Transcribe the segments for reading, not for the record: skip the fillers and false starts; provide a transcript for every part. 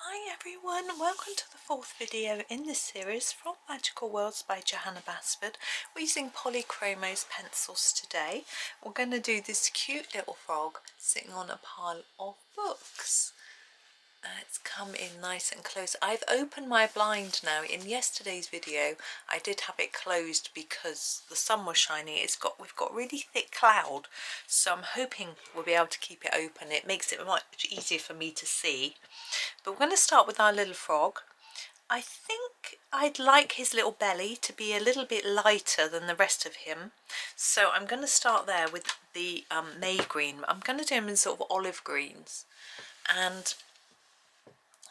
Hi everyone, welcome to the fourth video in this series from Magical Worlds by Johanna Basford. We're using Polychromos pencils today. We're going to do this cute little frog sitting on a pile of books. It's come in nice and close. I've opened my blind now. In yesterday's video I did have it closed because the sun was shining. We've got really thick cloud, so I'm hoping we'll be able to keep it open. It makes it much easier for me to see. But we're going to start with our little frog. I think I'd like his little belly to be a little bit lighter than the rest of him, so I'm going to start there with the May green. I'm going to do him in sort of olive greens, and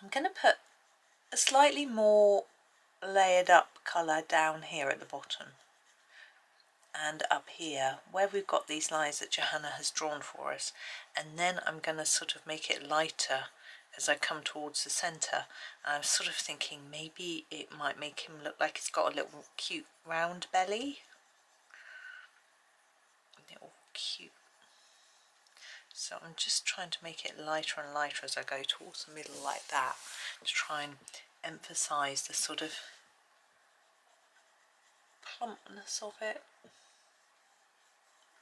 I'm going to put a slightly more layered up colour down here at the bottom and up here where we've got these lines that Johanna has drawn for us, and then I'm going to sort of make it lighter as I come towards the centre. I'm sort of thinking maybe it might make him look like he's got a little cute round belly. Little cute. So I'm just trying to make it lighter and lighter as I go towards the middle like that, to try and emphasise the sort of plumpness of it.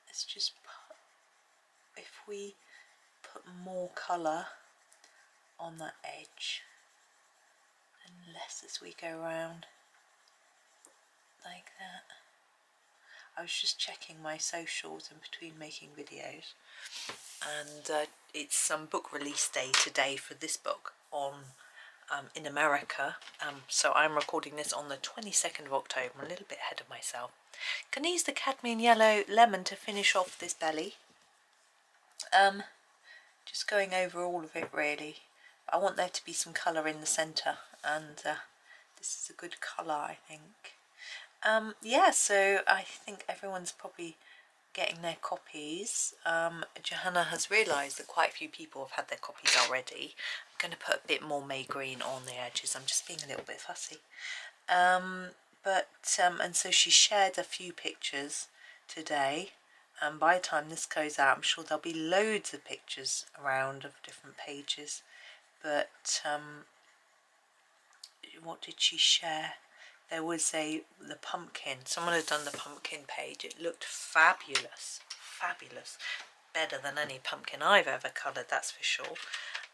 Let's just put, if we put more colour on that edge and less as we go around like that. I was just checking my socials in between making videos, and it's some book release day today for this book on in America, so I'm recording this on the 22nd of October. I'm a little bit ahead of myself. Can use the cadmium yellow lemon to finish off this belly. Just going over all of it really. I want there to be some colour in the centre, and this is a good colour, I think. Yeah, so I think everyone's probably getting their copies. Johanna has realised that quite a few people have had their copies already. I'm going to put a bit more May green on the edges. I'm just being a little bit fussy. And so she shared a few pictures today. And by the time this goes out, I'm sure there'll be loads of pictures around of different pages. But what did she share? There was the pumpkin. Someone had done the pumpkin page. It looked fabulous, fabulous. Better than any pumpkin I've ever coloured, that's for sure.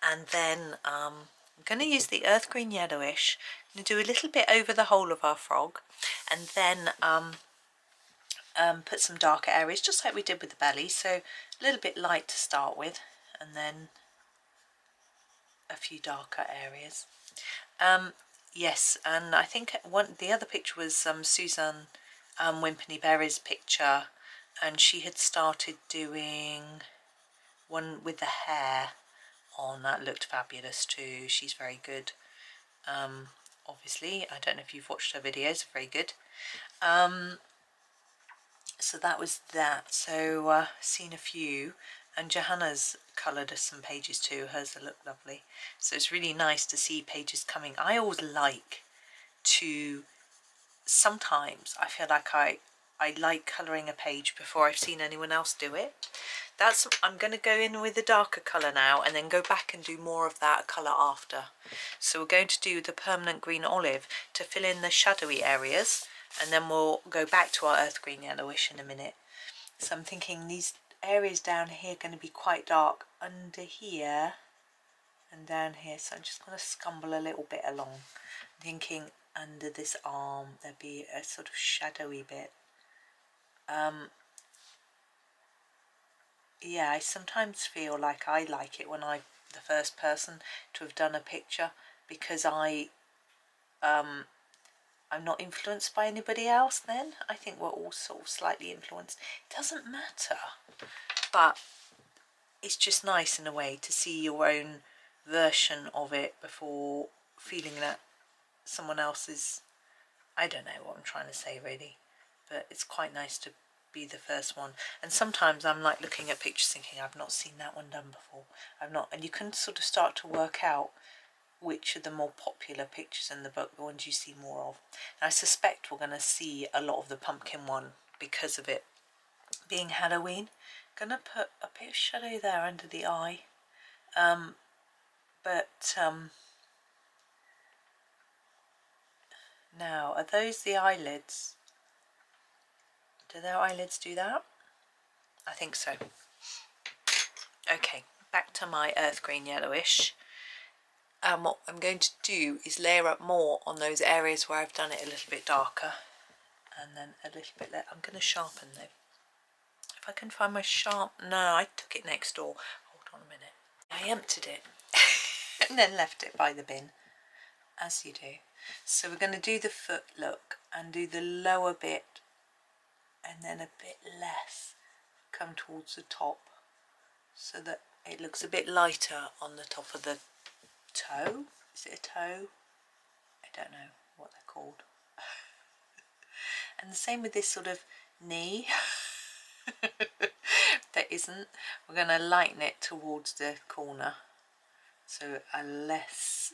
And then I'm going to use the earth green yellowish. I'm going to do a little bit over the whole of our frog, and then put some darker areas, just like we did with the belly. So a little bit light to start with, and then a few darker areas. Yes, and I think the other picture was Suzanne Wimpany Berry's picture, and she had started doing one with the hair on. That looked fabulous too. She's very good. Obviously, I don't know if you've watched her videos, very good. So that was that. So seen a few, and Johanna's coloured us some pages too. Hers look lovely. So it's really nice to see pages coming. I always like to, sometimes I feel like I like colouring a page before I've seen anyone else do it. I'm going to go in with the darker colour now, and then go back and do more of that colour after. So we're going to do the permanent green olive to fill in the shadowy areas, and then we'll go back to our earth green yellowish in a minute. So I'm thinking these areas down here are going to be quite dark under here and down here, so I'm just going to scumble a little bit along. I'm thinking under this arm there'd be a sort of shadowy bit. Yeah, I sometimes feel like I like it when I'm the first person to have done a picture, because I'm not influenced by anybody else then. I think we're all sort of slightly influenced. It doesn't matter, but it's just nice in a way to see your own version of it before feeling that someone else is, I don't know what I'm trying to say really, but it's quite nice to be the first one. And sometimes I'm like looking at pictures thinking I've not seen that one done before. And you can sort of start to work out which are the more popular pictures in the book, the ones you see more of. And I suspect we're going to see a lot of the pumpkin one because of it being Halloween. Going to put a bit of shadow there under the eye, but Now, are those the eyelids? Do their eyelids do that? I think so. Okay, back to my earth green yellowish. And what I'm going to do is layer up more on those areas where I've done it a little bit darker. And then a little bit I'm going to sharpen though. If I can find my sharp... No, I took it next door. Hold on a minute. I emptied it and then left it by the bin, as you do. So we're going to do the foot look and do the lower bit and then a bit less come towards the top so that it looks a bit lighter on the top of the toe. Is it a toe? I don't know what they're called. And the same with this sort of knee. That isn't. We're going to lighten it towards the corner, so a less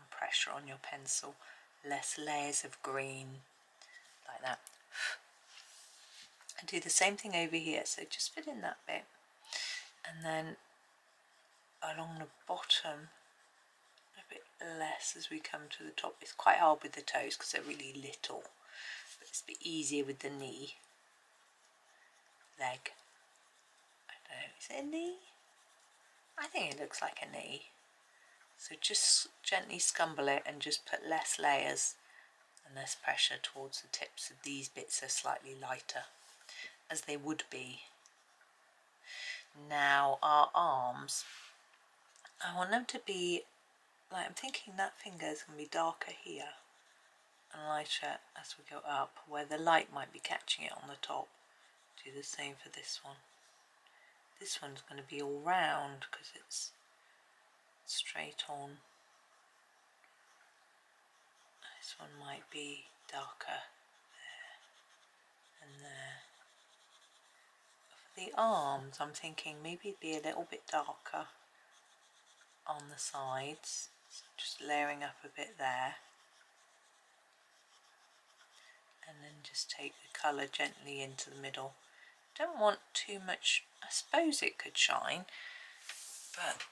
pressure on your pencil, less layers of green, like that. And do the same thing over here, so just fit in that bit, and then along the bottom a bit less as we come to the top. It's quite hard with the toes because they're really little, but it's a bit easier with the knee. Leg. I don't know, is it a knee? I think it looks like a knee. So just gently scumble it and just put less layers and less pressure towards the tips. So these bits are slightly lighter, as they would be. Now our arms, I want them to be, like, I'm thinking that finger is going to be darker here and lighter as we go up, where the light might be catching it on the top. Do the same for this one. This one's going to be all round because it's straight on. This one might be darker there and there. For the arms, I'm thinking maybe be a little bit darker on the sides, so just layering up a bit there, and then just take the colour gently into the middle. Don't want too much. I suppose it could shine, but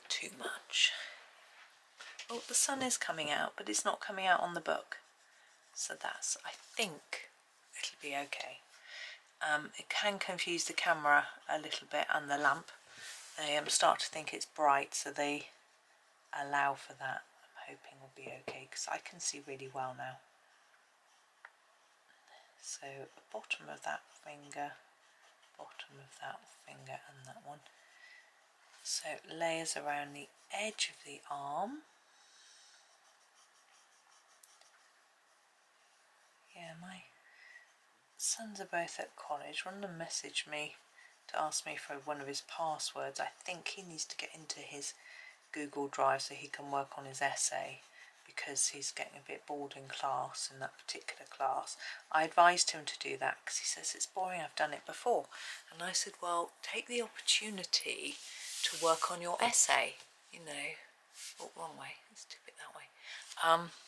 too much. Oh, the sun is coming out, but it's not coming out on the book, so that's, I think it'll be okay. It can confuse the camera a little bit and the lamp. They start to think it's bright, so they allow for that. I'm hoping will be okay because I can see really well now. So the bottom of that finger, bottom of that finger and that one. So layers around the edge of the arm. Yeah, my sons are both at college. One of them messaged me to ask me for one of his passwords. I think he needs to get into his Google Drive so he can work on his essay, because he's getting a bit bored in class, in that particular class. I advised him to do that because he says it's boring, I've done it before. And I said, well, take the opportunity to work on your essay, you know. Oh, wrong way, let's tip it that way.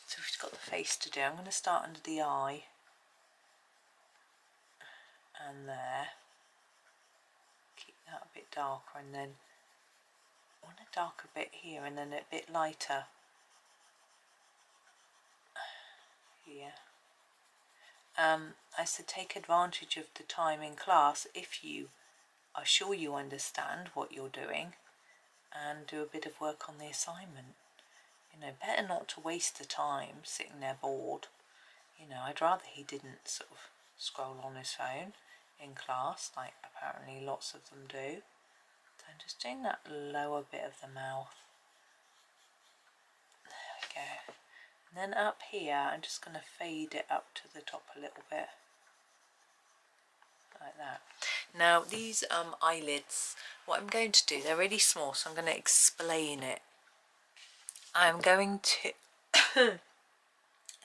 So we've got the face to do. I'm going to start under the eye and there. Keep that a bit darker, and then I want a darker bit here and then a bit lighter here. I said take advantage of the time in class if you are sure you understand what you're doing, and do a bit of work on the assignment. You know, better not to waste the time sitting there bored. You know, I'd rather he didn't sort of scroll on his phone in class, like apparently lots of them do. So I'm just doing that lower bit of the mouth. There we go. And then up here, I'm just going to fade it up to the top a little bit. Like that. Now these eyelids, what I'm going to do, they're really small, so I'm going to explain it. I'm going to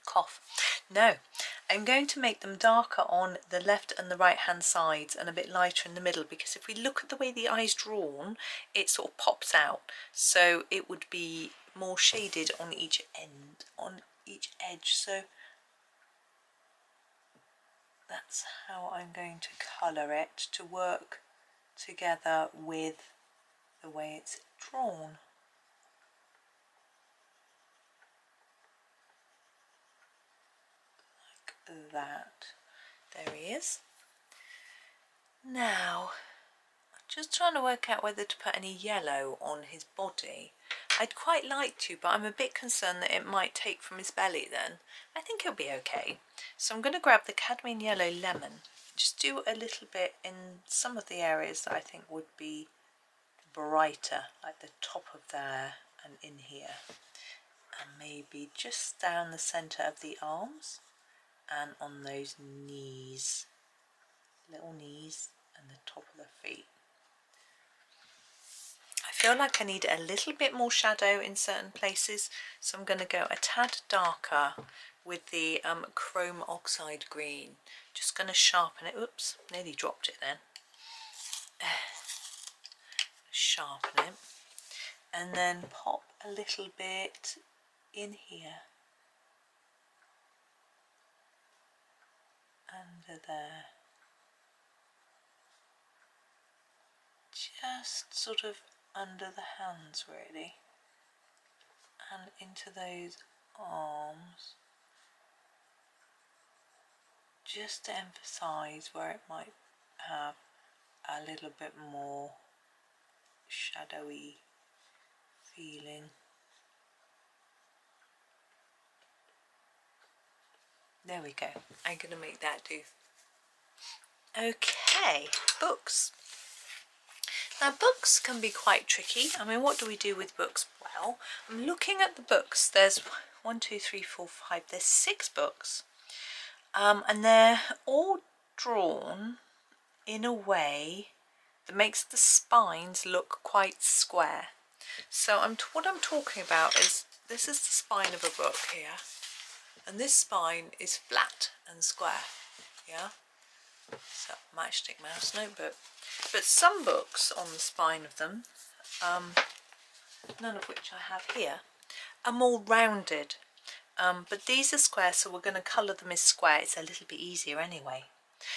cough. No, I'm going to make them darker on the left and the right hand sides and a bit lighter in the middle, because if we look at the way the eye's drawn, it sort of pops out. So it would be more shaded on each end, on each edge. So that's how I'm going to colour it to work together with the way it's drawn. that. There he is. Now, I'm just trying to work out whether to put any yellow on his body. I'd quite like to, but I'm a bit concerned that it might take from his belly then. I think it'll be okay. So I'm going to grab the cadmium yellow lemon. Just do a little bit in some of the areas that I think would be brighter, like the top of there and in here. And maybe just down the centre of the arms and on those knees, little knees and the top of the feet. I feel like I need a little bit more shadow in certain places, so I'm going to go a tad darker with the chrome oxide green. Just going to sharpen it. Oops, nearly dropped it then. Sharpen it and then pop a little bit in here, under there, just sort of under the hands really, and into those arms, just to emphasize where it might have a little bit more shadowy feeling. There we go. I'm going to make that do. Okay, books. Now books can be quite tricky. I mean, what do we do with books? Well, I'm looking at the books. There's 1, 2, 3, 4, 5. There's 6 books. And they're all drawn in a way that makes the spines look quite square. So what I'm talking about is, this is the spine of a book here, and this spine is flat and square, yeah? So Matchstick Mouse notebook. But some books on the spine of them, none of which I have here, are more rounded. But these are square, so we're going to colour them as square. It's a little bit easier anyway.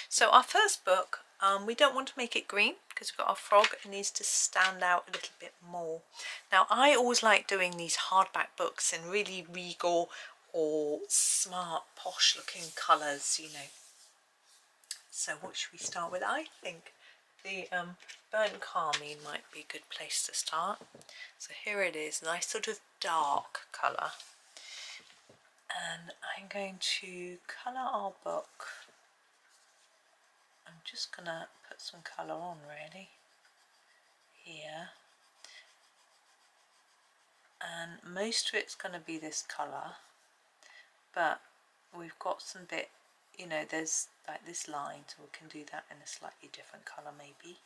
So our first book, we don't want to make it green because we've got our frog. It needs to stand out a little bit more. Now I always like doing these hardback books in really regal or smart, posh looking colours, you know. So what should we start with? I think the burnt carmine might be a good place to start. So here it is, nice sort of dark colour. And I'm going to colour our book. I'm just going to put some colour on really here. And most of it's going to be this colour. But we've got some bit, you know, there's like this line, so we can do that in a slightly different colour maybe.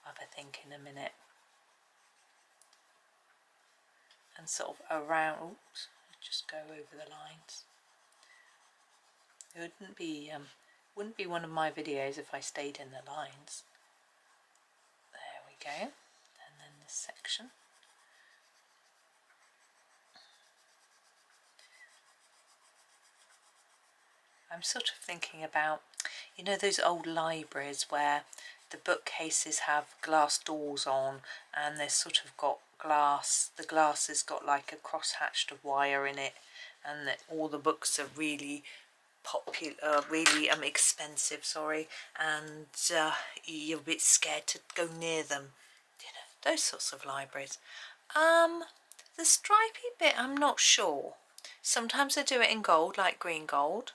I'll have a think in a minute. And sort of around, oops, just go over the lines. It wouldn't be one of my videos if I stayed in the lines. There we go. And then this section. I'm sort of thinking about, you know, those old libraries where the bookcases have glass doors on and they've sort of got glass, the glass has got like a cross-hatched wire in it, and that all the books are really popular, really expensive, sorry, and you're a bit scared to go near them, you know, those sorts of libraries. The stripy bit, I'm not sure. Sometimes I do it in gold, like green gold.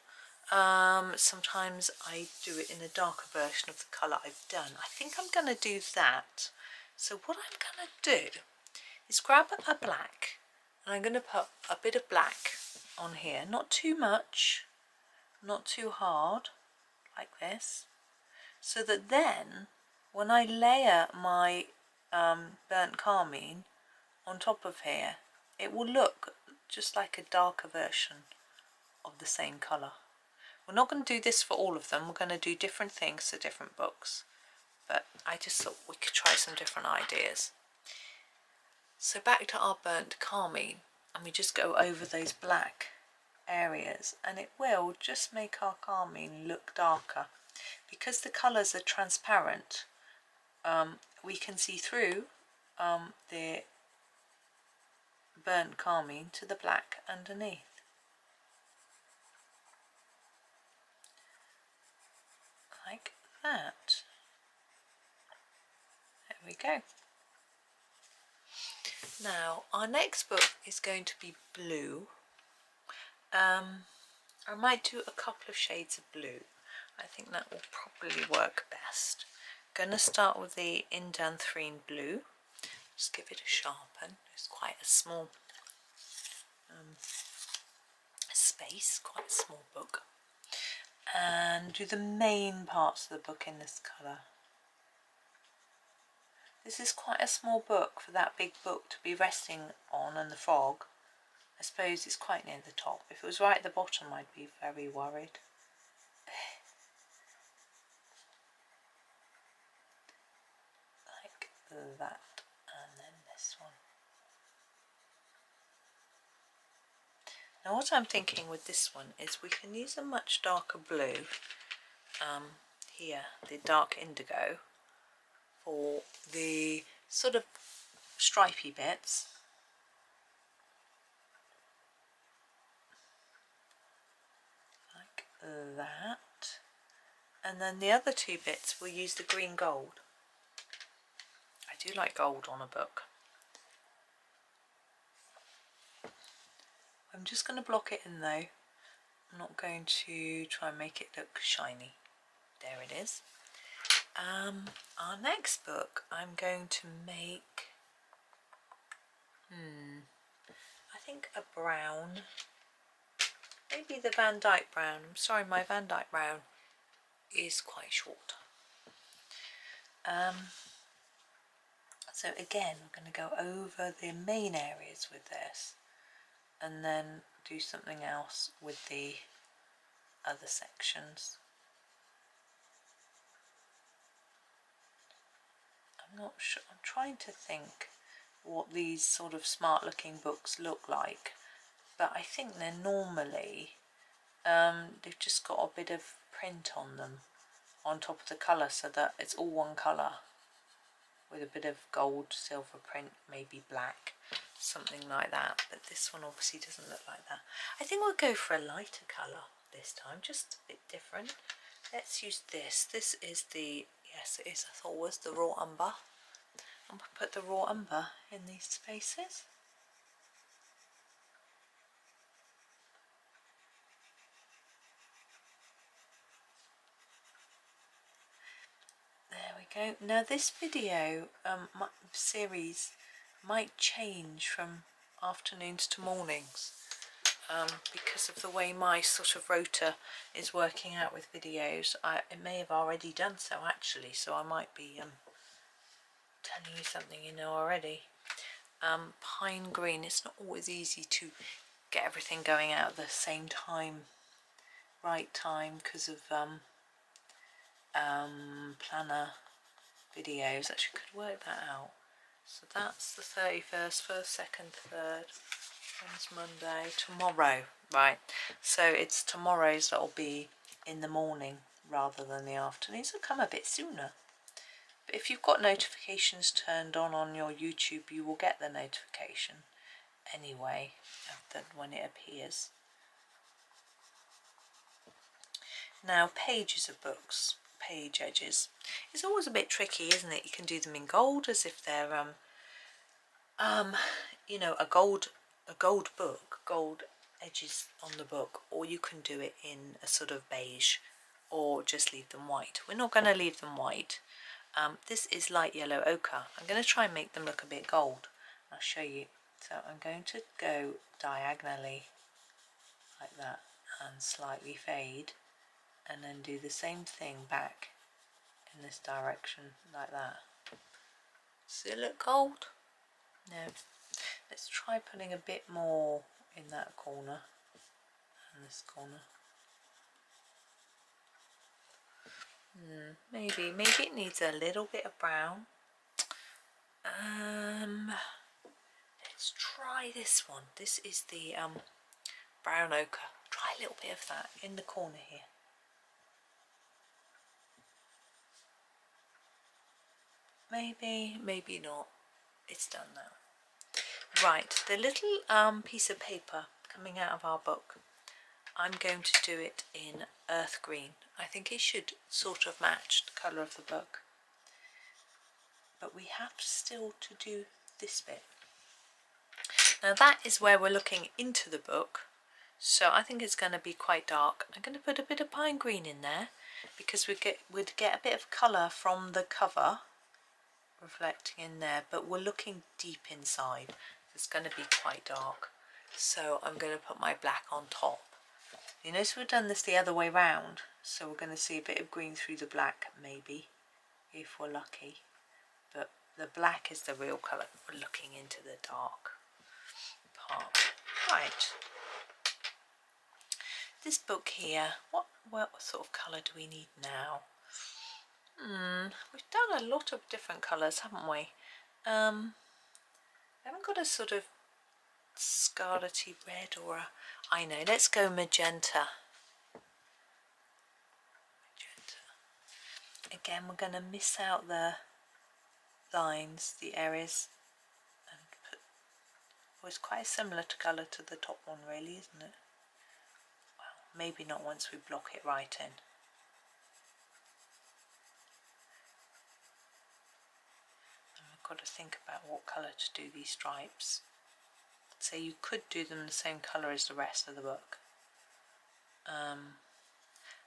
Sometimes I do it in a darker version of the colour I've done. I think I'm going to do that. So what I'm going to do is grab a black, and I'm going to put a bit of black on here. Not too much, not too hard, like this. So that then, when I layer my burnt carmine on top of here, it will look just like a darker version of the same colour. We're not going to do this for all of them. We're going to do different things for different books. But I just thought we could try some different ideas. So back to our burnt carmine. And we just go over those black areas. And it will just make our carmine look darker. Because the colours are transparent, we can see through the burnt carmine to the black underneath. that. There we go. Now our next book is going to be blue. I might do a couple of shades of blue. I think that will probably work best. Gonna start with the indanthrene blue. Just give it a sharpen. It's quite a small space, quite a small book. And do the main parts of the book in this colour. This is quite a small book for that big book to be resting on, and the frog, I suppose it's quite near the top. If it was right at the bottom I'd be very worried. Like that, and then this one. Now what I'm thinking with this one is we can use a much darker blue, here, the dark indigo, for the sort of stripy bits. Like that. And then the other two bits we'll use the green gold. I do like gold on a book. I'm just going to block it in though. I'm not going to try and make it look shiny. There it is. Our next book I'm going to make, I think a brown, maybe the Van Dyck brown. I'm sorry, my Van Dyck brown is quite short. So again, we're going to go over the main areas with this and then do something else with the other sections. I'm not sure, I'm trying to think what these sort of smart looking books look like, but I think they're normally, they've just got a bit of print on them on top of the colour so that it's all one colour with a bit of gold, silver print, maybe black, something like that. But this one obviously doesn't look like that. I think we'll go for a lighter colour this time, just a bit different. Let's use this. This is the, yes it is, I thought it was the raw umber. I'm going to put the raw umber in these spaces. There we go. Now this video series might change from afternoons to mornings because of the way my sort of rota is working out with videos. It may have already done so actually, so I might be telling you something you know already. Pine green, it's not always easy to get everything going out at the same time, right time, because of planner videos. Actually could work that out. So that's the 31st, 1st, 2nd, 3rd. When's Monday? Tomorrow. Right. So it's tomorrow's that'll be in the morning rather than the afternoon. So come a bit sooner. But if you've got notifications turned on your YouTube, you will get the notification anyway of when it appears. Now pages of books, page edges. It's always a bit tricky, isn't it? You can do them in gold as if they're you know, a gold book, gold edges on the book, or you can do it in a sort of beige, or just leave them white. We're not going to leave them white. This is light yellow ochre. I'm going to try and make them look a bit gold. I'll show you. So I'm going to go diagonally like that and slightly fade, and then do the same thing back in this direction like that. Does it look gold? No. Let's try putting a bit more in that corner and this corner. Maybe it needs a little bit of brown. Let's try this one. This is the brown ochre. Try a little bit of that in the corner here. Maybe, maybe not. It's done now. Right, the little piece of paper coming out of our book. I'm going to do it in earth green. I think it should sort of match the colour of the book. But we have still to do this bit. Now that is where we're looking into the book, so I think it's going to be quite dark. I'm going to put a bit of pine green in there because we'd get a bit of colour from the cover reflecting in there, but we're looking deep inside. It's going to be quite dark, so I'm going to put my black on top. You notice we've done this the other way round, so we're going to see a bit of green through the black maybe, if we're lucky. But the black is the real colour. We're looking into the dark part. Right. This book here, what sort of colour do we need now? We've done a lot of different colours, haven't we? I haven't got a sort of scarlety red or a... I know, let's go magenta. Again, we're going to miss out the lines, the areas, and put... Well, it's quite similar to colour to the top one really, isn't it? Well, maybe not once we block it right in. And we've got to think about what colour to do these stripes. So you could do them the same colour as the rest of the book.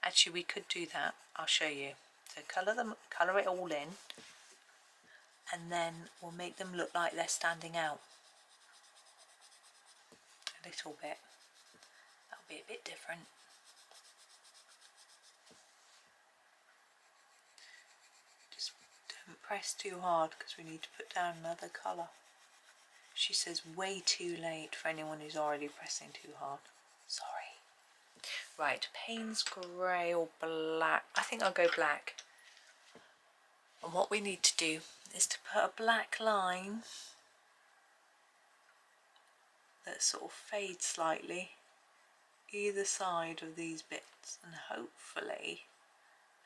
Actually, we could do that. I'll show you. So colour it all in, and then we'll make them look like they're standing out a little bit. That'll be a bit different. Just don't press too hard because we need to put down another colour. She says way too late for anyone who's already pressing too hard. Sorry. Right, Paynes grey or black. I think I'll go black. And what we need to do is to put a black line that sort of fades slightly either side of these bits, and hopefully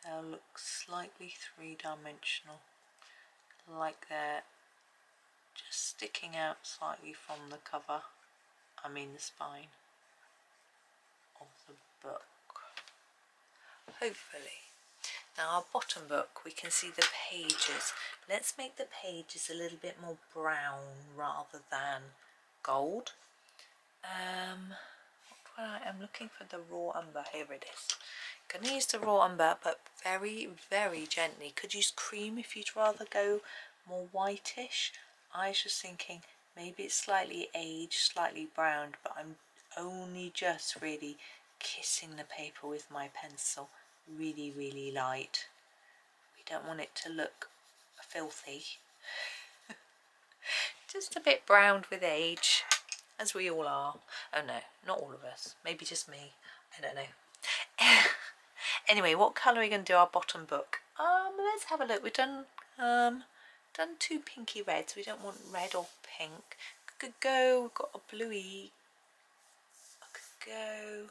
they'll look slightly three-dimensional, like they're just sticking out slightly from the cover, I mean the spine of the book, hopefully. Now our bottom book, we can see the pages. Let's make the pages a little bit more brown rather than gold. I'm looking for the raw umber. Here it is. I'm going to use the raw umber, but very, very gently. Could use cream if you'd rather go more whitish. I was just thinking maybe it's slightly aged, slightly browned, but I'm only just really kissing the paper with my pencil. Really, really light. We don't want it to look filthy. Just a bit browned with age, as we all are. Oh no, not all of us. Maybe just me. I don't know. Anyway, what colour are we going to do our bottom book? Let's have a look. We've done two pinky reds. We don't want red or pink. Could go. We've got a bluey. I could go.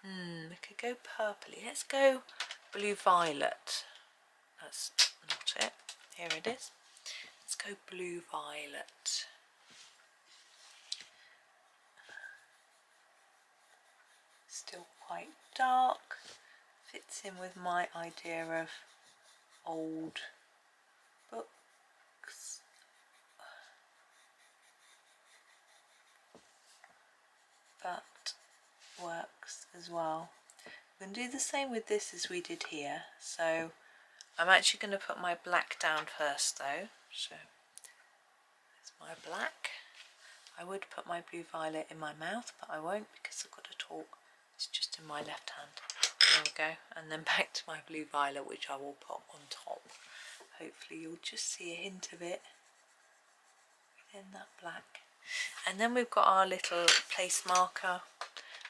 We could go purpley. Let's go blue violet. That's not it. Here it is. Let's go blue violet. Still quite dark. Fits in with my idea of old books. But works as well. We're going to do the same with this as we did here. So I'm actually going to put my black down first though. So there's my black. I would put my blue violet in my mouth, but I won't because I've got to talk. It's just in my left hand. There we go. And then back to my blue violet, which I will put on top. Hopefully you'll just see a hint of it within that black. And then we've got our little place marker.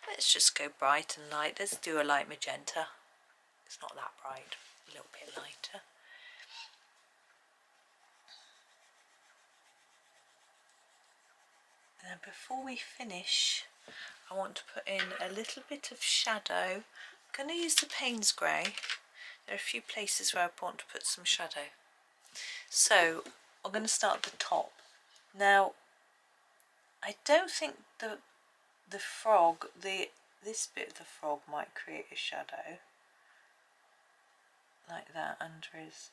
Let's just go bright and light. Let's do a light magenta. It's not that bright, a little bit lighter. And before we finish, I want to put in a little bit of shadow. I'm going to use the Paynes grey. There are a few places where I want to put some shadow. So I'm going to start at the top. Now, I don't think the frog, the this bit of the frog might create a shadow like that under his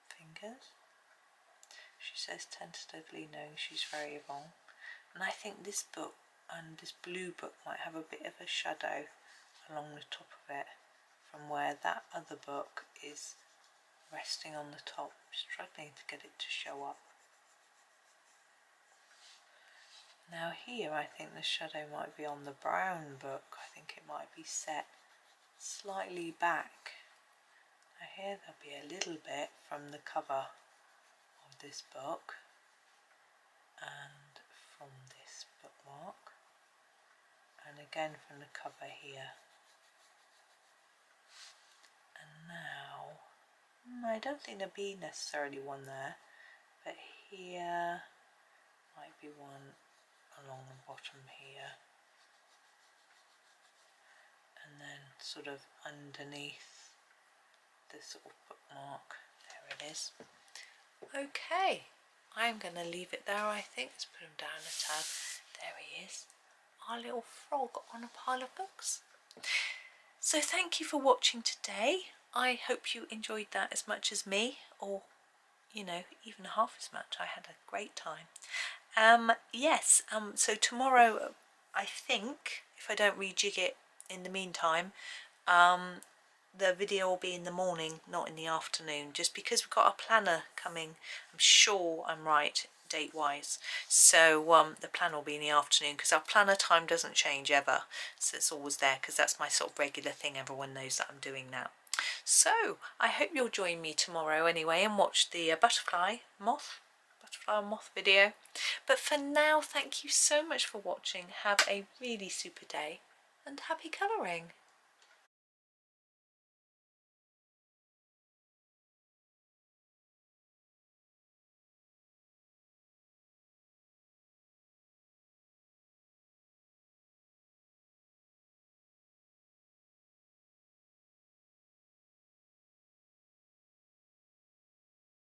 fingers. She says tentatively, knowing she's very wrong. And I think this book and this blue book might have a bit of a shadow along the top of it from where that other book is resting on the top. I'm struggling to get it to show up. Now here I think the shadow might be on the brown book. I think it might be set slightly back. Now here there'll be a little bit from the cover of this book and from this bookmark, and again from the cover here. And now I don't think there'll be necessarily one there, but here might be one along the bottom here, and then sort of underneath this sort of bookmark. There it is. Okay, I'm going to leave it there, I think. Let's put him down a tad. There he is, our little frog on a pile of books. So thank you for watching today. I hope you enjoyed that as much as me, or you know, even half as much. I had a great time. Yes, so tomorrow, I think, if I don't rejig it in the meantime, the video will be in the morning, not in the afternoon, just because we've got a planner coming. I'm sure I'm right date wise, so the plan will be in the afternoon because our planner time doesn't change ever, so it's always there because that's my sort of regular thing. Everyone knows that I'm doing that. So I hope you'll join me tomorrow anyway and watch the butterfly and moth video. But for now, thank you so much for watching. Have a really super day and happy colouring.